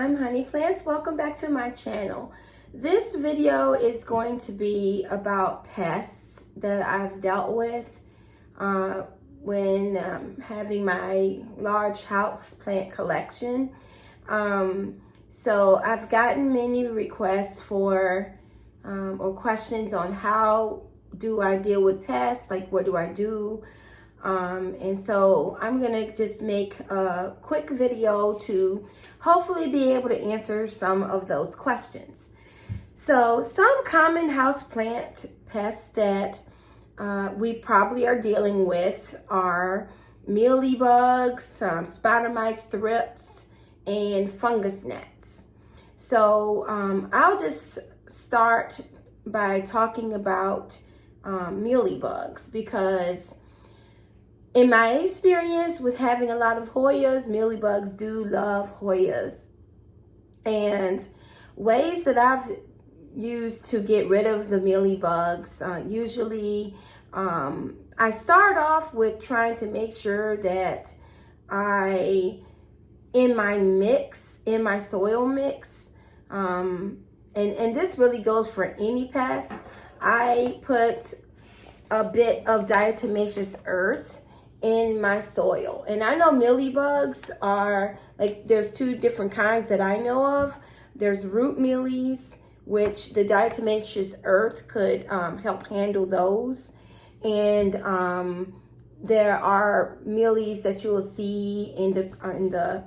I'm Honey Plants. Welcome back to my channel. This video is going to be about pests that I've dealt with when having my large house plant collection. So I've gotten many requests for or questions on how do I deal with pests, like what do I do? And so I'm gonna just make a quick video to hopefully be able to answer some of those questions. So some common houseplant pests that we probably are dealing with are mealy bugs, spider mites, thrips, and fungus gnats. So I'll just start by talking about mealy bugs, because in my experience with having a lot of Hoyas, mealybugs do love Hoyas. And ways that I've used to get rid of the mealybugs, usually I start off with trying to make sure that in my soil mix, and this really goes for any pest, I put a bit of diatomaceous earth in my soil. And I know mealybugs are, like, there's two different kinds that I know of. There's root mealies, which the diatomaceous earth could help handle those. And there are mealies that you will see in the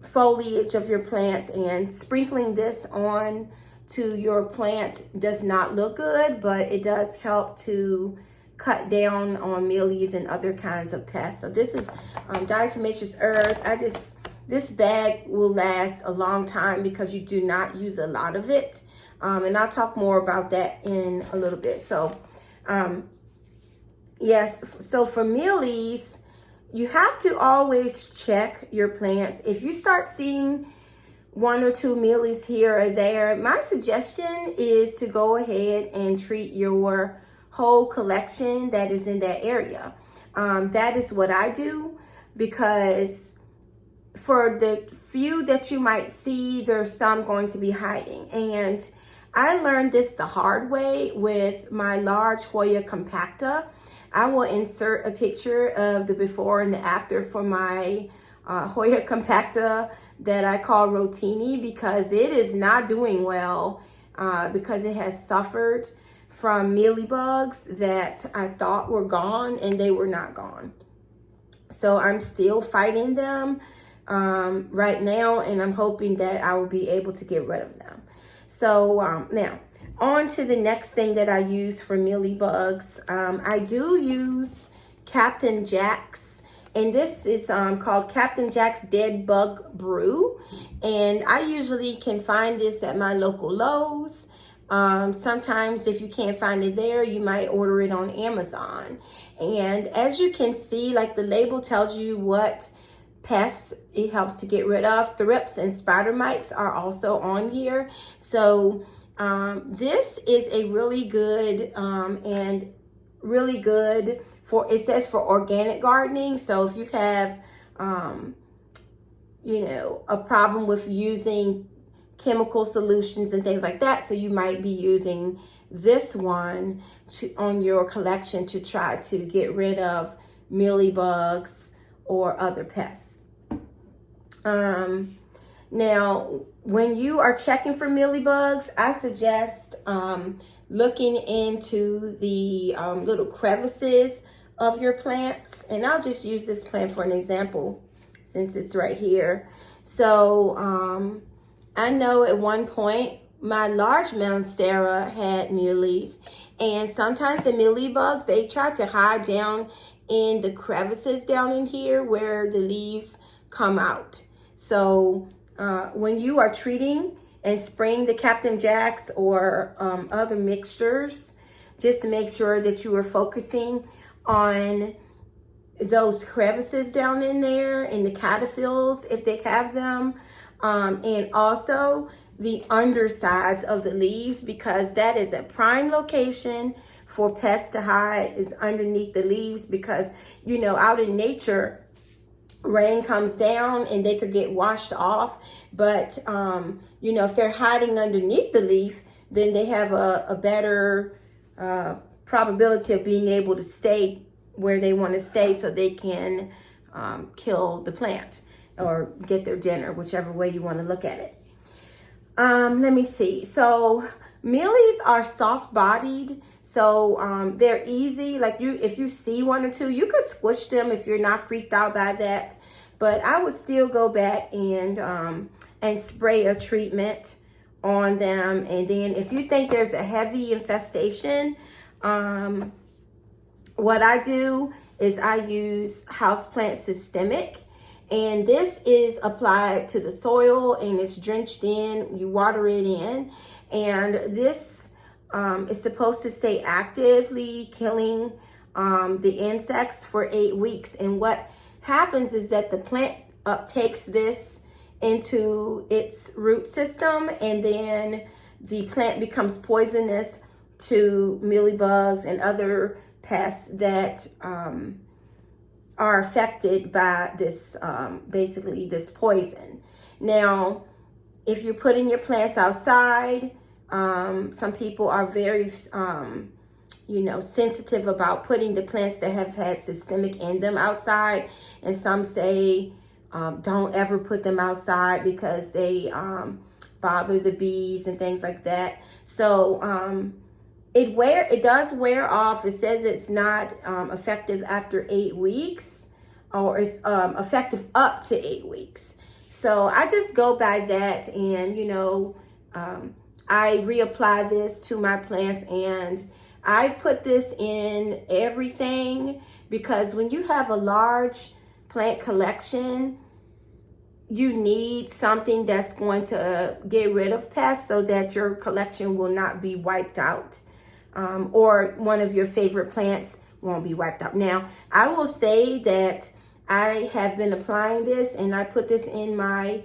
foliage of your plants, and sprinkling this on to your plants does not look good, but it does help to cut down on mealies and other kinds of pests. So this is diatomaceous earth. This bag will last a long time because you do not use a lot of it. And I'll talk more about that in a little bit. So yes, so for mealies, you have to always check your plants. If you start seeing one or two mealies here or there, my suggestion is to go ahead and treat your whole collection that is in that area. That is what I do, because for the few that you might see, there's some going to be hiding. And I learned this the hard way with my large Hoya compacta. I will insert a picture of the before and the after for my Hoya compacta that I call Rotini, because it is not doing well, because it has suffered from mealybugs that I thought were gone, and they were not gone. So I'm still fighting them right now, and I'm hoping that I will be able to get rid of them. So now on to the next thing that I use for mealybugs. I do use Captain Jack's, and this is called Captain Jack's Dead Bug Brew. And I usually can find this at my local Lowe's. Sometimes if you can't find it there, you might order it on Amazon. And as you can see, like, the label tells you what pests it helps to get rid of. Thrips and spider mites are also on here. So this is a really good and really good for, it says for organic gardening. So if you have a problem with using chemical solutions and things like that, so you might be using this one on your collection to try to get rid of mealybugs or other pests. Now, when you are checking for mealybugs, I suggest looking into the little crevices of your plants. And I'll just use this plant for an example since it's right here. So I know at one point my large monstera had mealies, and sometimes the mealybugs, they try to hide down in the crevices down in here where the leaves come out. So when you are treating and spraying the Captain Jack's or other mixtures, just make sure that you are focusing on those crevices down in there, in the caterpillars if they have them, and also the undersides of the leaves, because that is a prime location for pests to hide, is underneath the leaves. Because out in nature, rain comes down and they could get washed off. But, you know, if they're hiding underneath the leaf, then they have a better probability of being able to stay where they want to stay, so they can kill the plant or get their dinner, whichever way you want to look at it. Let me see. So mealies are soft-bodied, so they're easy. Like if you see one or two, you could squish them if you're not freaked out by that. But I would still go back and spray a treatment on them. And then if you think there's a heavy infestation, what I do is I use houseplant systemic. And this is applied to the soil and it's drenched in, you water it in. And this is supposed to stay actively killing the insects for 8 weeks. And what happens is that the plant uptakes this into its root system, and then the plant becomes poisonous to mealybugs and other pests that are affected by this, basically this poison. Now, if you're putting your plants outside, some people are very, you know, sensitive about putting the plants that have had systemic in them outside. And some say, don't ever put them outside because they bother the bees and things like that. So, it does wear off. It says it's not effective after 8 weeks, or it's effective up to 8 weeks. So I just go by that, and you know, I reapply this to my plants, and I put this in everything, because when you have a large plant collection, you need something that's going to get rid of pests so that your collection will not be wiped out. Or one of your favorite plants won't be wiped out. Now, I will say that I have been applying this, and I put this in my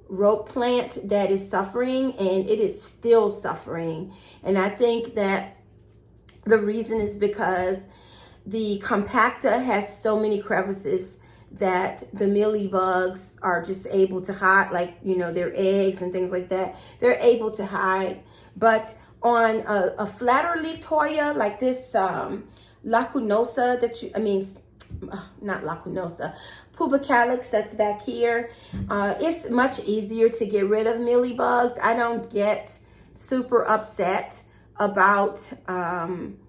rope plant that is suffering, and it is still suffering. And I think that the reason is because the compacta has so many crevices that the mealybugs are just able to hide, like, you know, their eggs and things like that. They're able to hide. But on a flatter leafed Hoya like this lacunosa not lacunosa, pubicalyx that's back here, it's much easier to get rid of mealybugs. I don't get super upset about,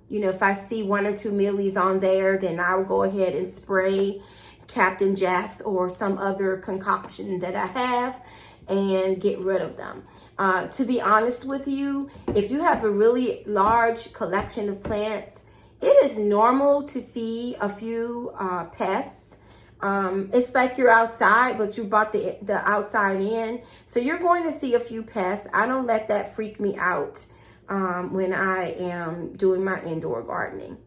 you know, if I see 1 or 2 mealies on there, then I'll go ahead and spray Captain Jack's or some other concoction that I have and get rid of them. To be honest with you, if you have a really large collection of plants, it is normal to see a few pests. It's like you're outside, but you bought the outside in. So you're going to see a few pests. I don't let that freak me out when I am doing my indoor gardening.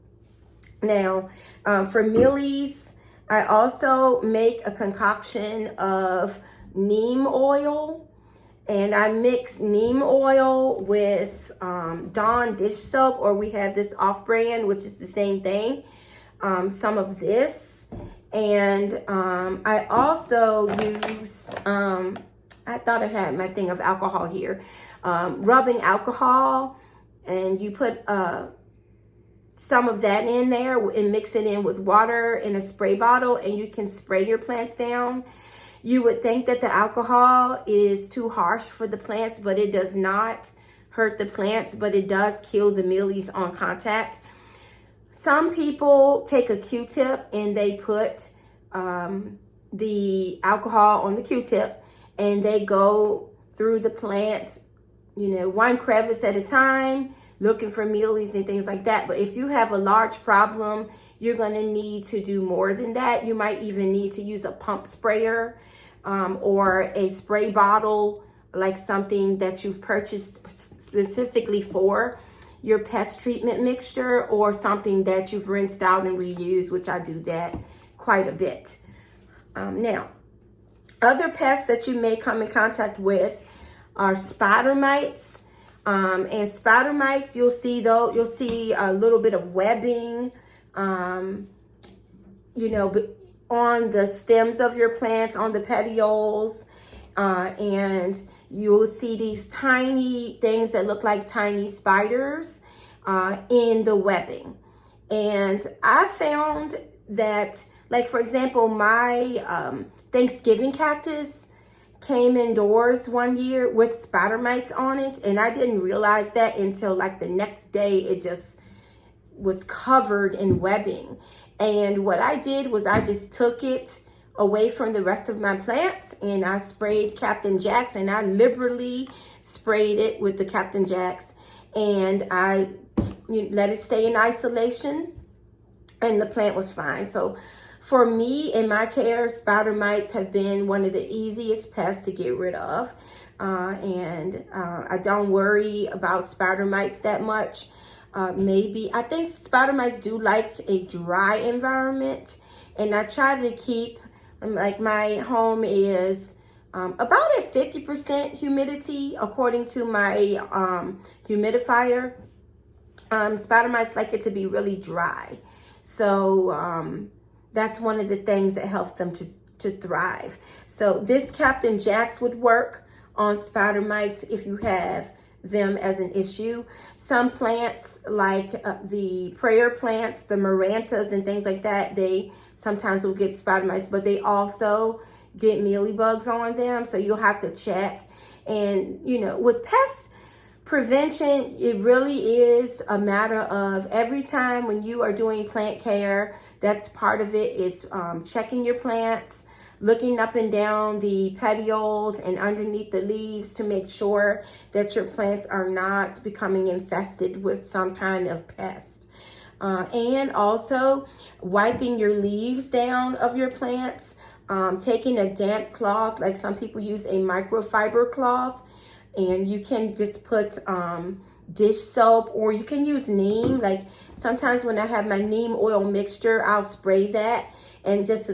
Now, for mealies, I also make a concoction of neem oil. And I mix neem oil with Dawn dish soap, or we have this off-brand, which is the same thing. Some of this. And I also use, I thought I had my thing of alcohol here. Rubbing alcohol, and you put some of that in there and mix it in with water in a spray bottle, and you can spray your plants down. You would think that the alcohol is too harsh for the plants, but it does not hurt the plants, but it does kill the mealies on contact. Some people take a Q-tip and they put the alcohol on the Q-tip, and they go through the plant, you know, 1 crevice at a time, looking for mealies and things like that. But if you have a large problem, you're going to need to do more than that. You might even need to use a pump sprayer or a spray bottle, like something that you've purchased specifically for your pest treatment mixture, or something that you've rinsed out and reused, which I do that quite a bit. Now, other pests that you may come in contact with are spider mites. And spider mites, you'll see you'll see a little bit of webbing, you know, but on the stems of your plants, on the petioles, and you'll see these tiny things that look like tiny spiders in the webbing. And I found that, like, for example, my Thanksgiving cactus came indoors one year with spider mites on it, and I didn't realize that until like the next day. It just was covered in webbing. And what I did was I just took it away from the rest of my plants, and I sprayed Captain Jacks, and I liberally sprayed it with the Captain Jacks, and I let it stay in isolation, and the plant was fine. So for me, in my care, spider mites have been one of the easiest pests to get rid of. I don't worry about spider mites that much. I think spider mites do like a dry environment. And I try to keep, like, my home is about at 50% humidity according to my humidifier. Spider mites like it to be really dry. So that's one of the things that helps them to thrive. So this Captain Jacks would work on spider mites if you have them as an issue. Some plants, like the prayer plants, the marantas and things like that, they sometimes will get spider mites, but they also get mealybugs on them. So you'll have to check. And, with pests prevention, it really is a matter of every time when you are doing plant care, that's part of it, is checking your plants, looking up and down the petioles and underneath the leaves to make sure that your plants are not becoming infested with some kind of pest. And also wiping your leaves down of your plants, taking a damp cloth, like some people use a microfiber cloth, and you can just put dish soap, or you can use neem. Like sometimes when I have my neem oil mixture, I'll spray that and just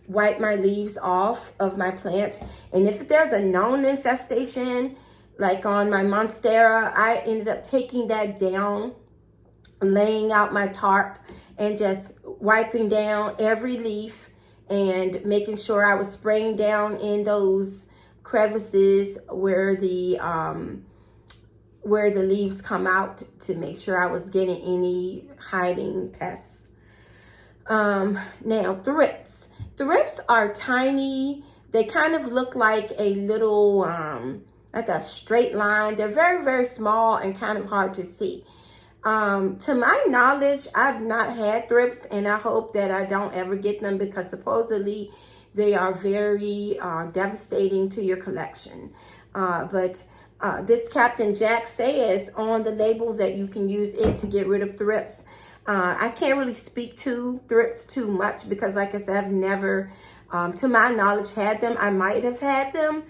wipe my leaves off of my plant. And if there's a known infestation, like on my monstera, I ended up taking that down, laying out my tarp and just wiping down every leaf and making sure I was spraying down in those crevices where the leaves come out, to make sure I was getting any hiding pests. Now thrips. Thrips are tiny. They kind of look like a little, like a straight line. They're very, very small and kind of hard to see. To my knowledge, I've not had thrips, and I hope that I don't ever get them, because supposedly they are very devastating to your collection. But this Captain Jack says on the label that you can use it to get rid of thrips. I can't really speak to thrips too much because, like I said, I've never, to my knowledge, had them. I might have had them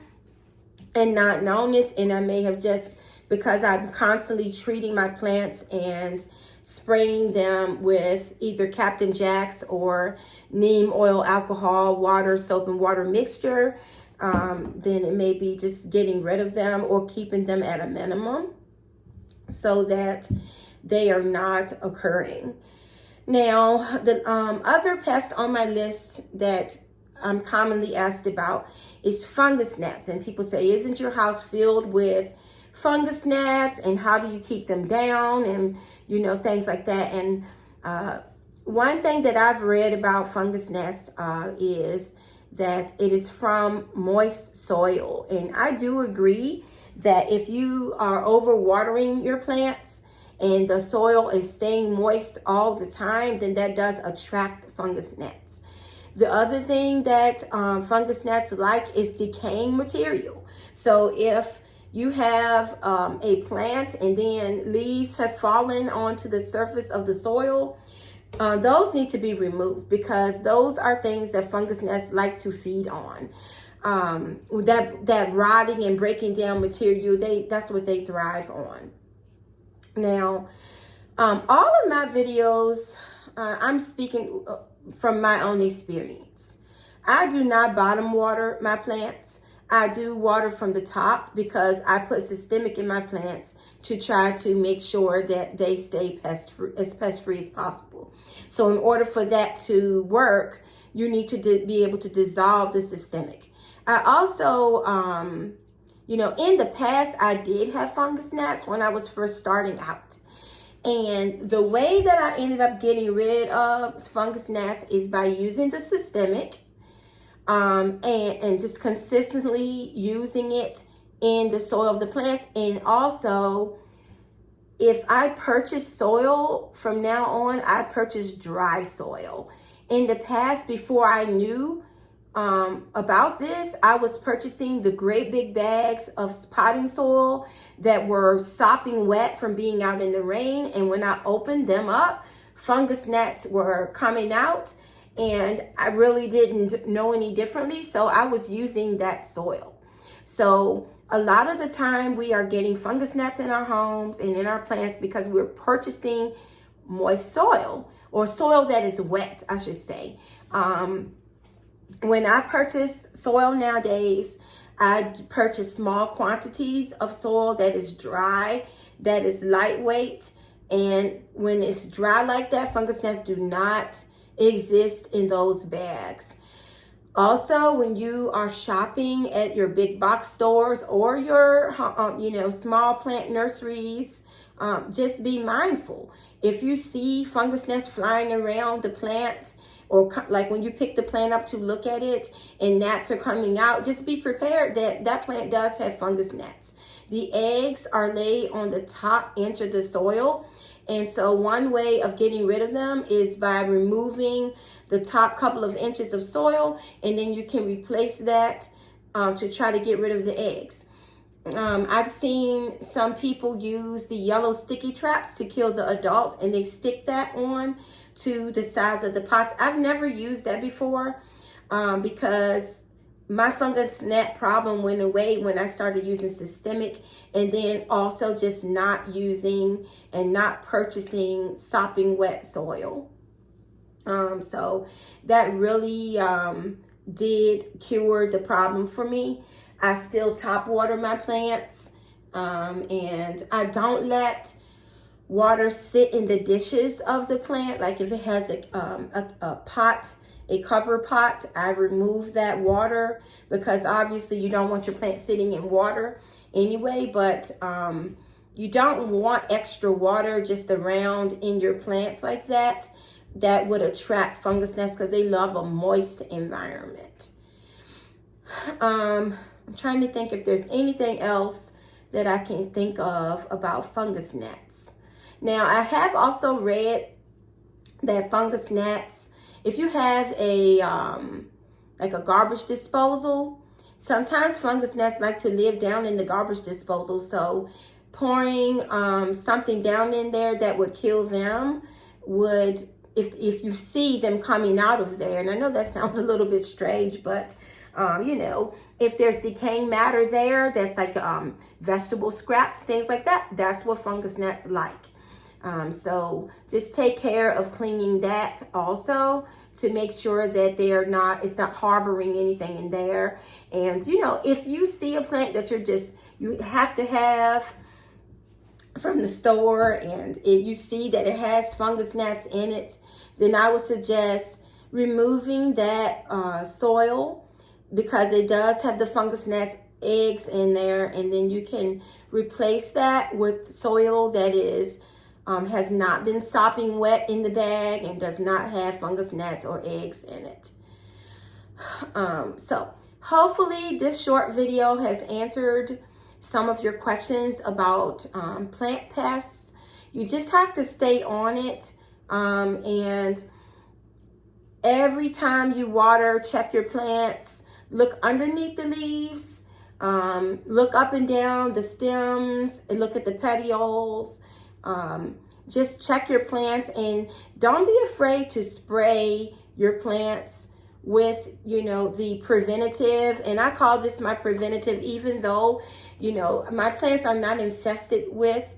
and not known it, and I may have just, because I'm constantly treating my plants and spraying them with either Captain Jacks or neem oil, alcohol, water, soap and water mixture, then it may be just getting rid of them or keeping them at a minimum so that they are not occurring. Now, the other pest on my list that I'm commonly asked about is fungus gnats. And people say, isn't your house filled with fungus gnats, and how do you keep them down, and things like that. And one thing that I've read about fungus gnats is that it is from moist soil. And I do agree that if you are overwatering your plants and the soil is staying moist all the time, then that does attract fungus gnats. The other thing that fungus gnats like is decaying material. So if you have a plant and then leaves have fallen onto the surface of the soil, those need to be removed, because those are things that fungus gnats like to feed on. That rotting and breaking down material, that's what they thrive on. Now, all of my videos, I'm speaking from my own experience. I do not bottom water my plants. I do water from the top because I put systemic in my plants to try to make sure that they stay pest free as possible. So in order for that to work, you need to be able to dissolve the systemic. I also, you know, in the past, I did have fungus gnats when I was first starting out. And the way that I ended up getting rid of fungus gnats is by using the systemic, and just consistently using it in the soil of the plants. And also, if I purchase soil from now on, I purchase dry soil. In the past, before I knew about this, I was purchasing the great big bags of potting soil that were sopping wet from being out in the rain. And when I opened them up, fungus gnats were coming out, and I really didn't know any differently. So I was using that soil. So a lot of the time we are getting fungus gnats in our homes and in our plants because we're purchasing moist soil, or soil that is wet, I should say. When I purchase soil nowadays, I purchase small quantities of soil that is dry, that is lightweight. And when it's dry like that, fungus gnats do not exist in those bags. Also, when you are shopping at your big box stores or your, you know, small plant nurseries, just be mindful. If you see fungus gnats flying around the plant, or like when you pick the plant up to look at it and gnats are coming out, just be prepared that that plant does have fungus gnats. The eggs are laid on the top inch of the soil. And so one way of getting rid of them is by removing the top couple of inches of soil, and then you can replace that to try to get rid of the eggs. I've seen some people use the yellow sticky traps to kill the adults, and they stick that on to the sides of the pots. I've never used that before because my fungus gnat problem went away when I started using systemic, and then also just not using and not purchasing sopping wet soil. So that really did cure the problem for me. I still top water my plants, and I don't let water sit in the dishes of the plant. Like if it has a pot, a cover pot, I remove that water because obviously you don't want your plant sitting in water anyway, but you don't want extra water just around in your plants like that. That would attract fungus gnats because they love a moist environment. I'm trying to think if there's anything else that I can think of about fungus gnats. Now, I have also read that fungus gnats, if you have a like a garbage disposal, sometimes fungus gnats like to live down in the garbage disposal. So pouring something down in there that would kill them would, if you see them coming out of there, and I know that sounds a little bit strange, but you know, if there's decaying matter there, that's like vegetable scraps, things like that, that's what fungus gnats like. So just take care of cleaning that also to make sure that it's not harboring anything in there. And you know, if you see a plant that you have to have from the store, and you see that it has fungus gnats in it, then I would suggest removing that soil, because it does have the fungus gnats eggs in there, and then you can replace that with soil that is has not been sopping wet in the bag and does not have fungus gnats or eggs in it. So hopefully this short video has answered some of your questions about plant pests. You just have to stay on it, and every time you water, check your plants, look underneath the leaves, look up and down the stems, and look at the petioles. Just check your plants, and don't be afraid to spray your plants with, you know, the preventative. And I call this my preventative, even though, you know, my plants are not infested with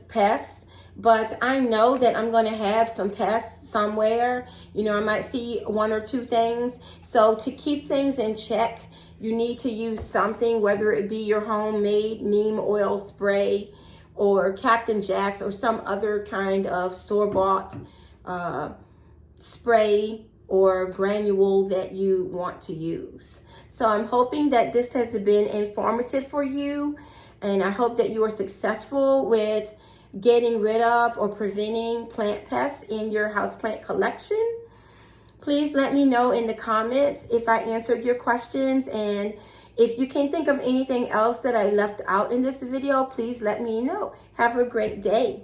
pests, but I know that I'm going to have some pests somewhere. You know, I might see one or two things. So to keep things in check, you need to use something, whether it be your homemade neem oil spray or Captain Jack's or some other kind of store-bought spray or granule that you want to use. So I'm hoping that this has been informative for you, and I hope that you are successful with getting rid of or preventing plant pests in your houseplant collection. Please let me know in the comments if I answered your questions, and if you can think of anything else that I left out in this video, please let me know. Have a great day.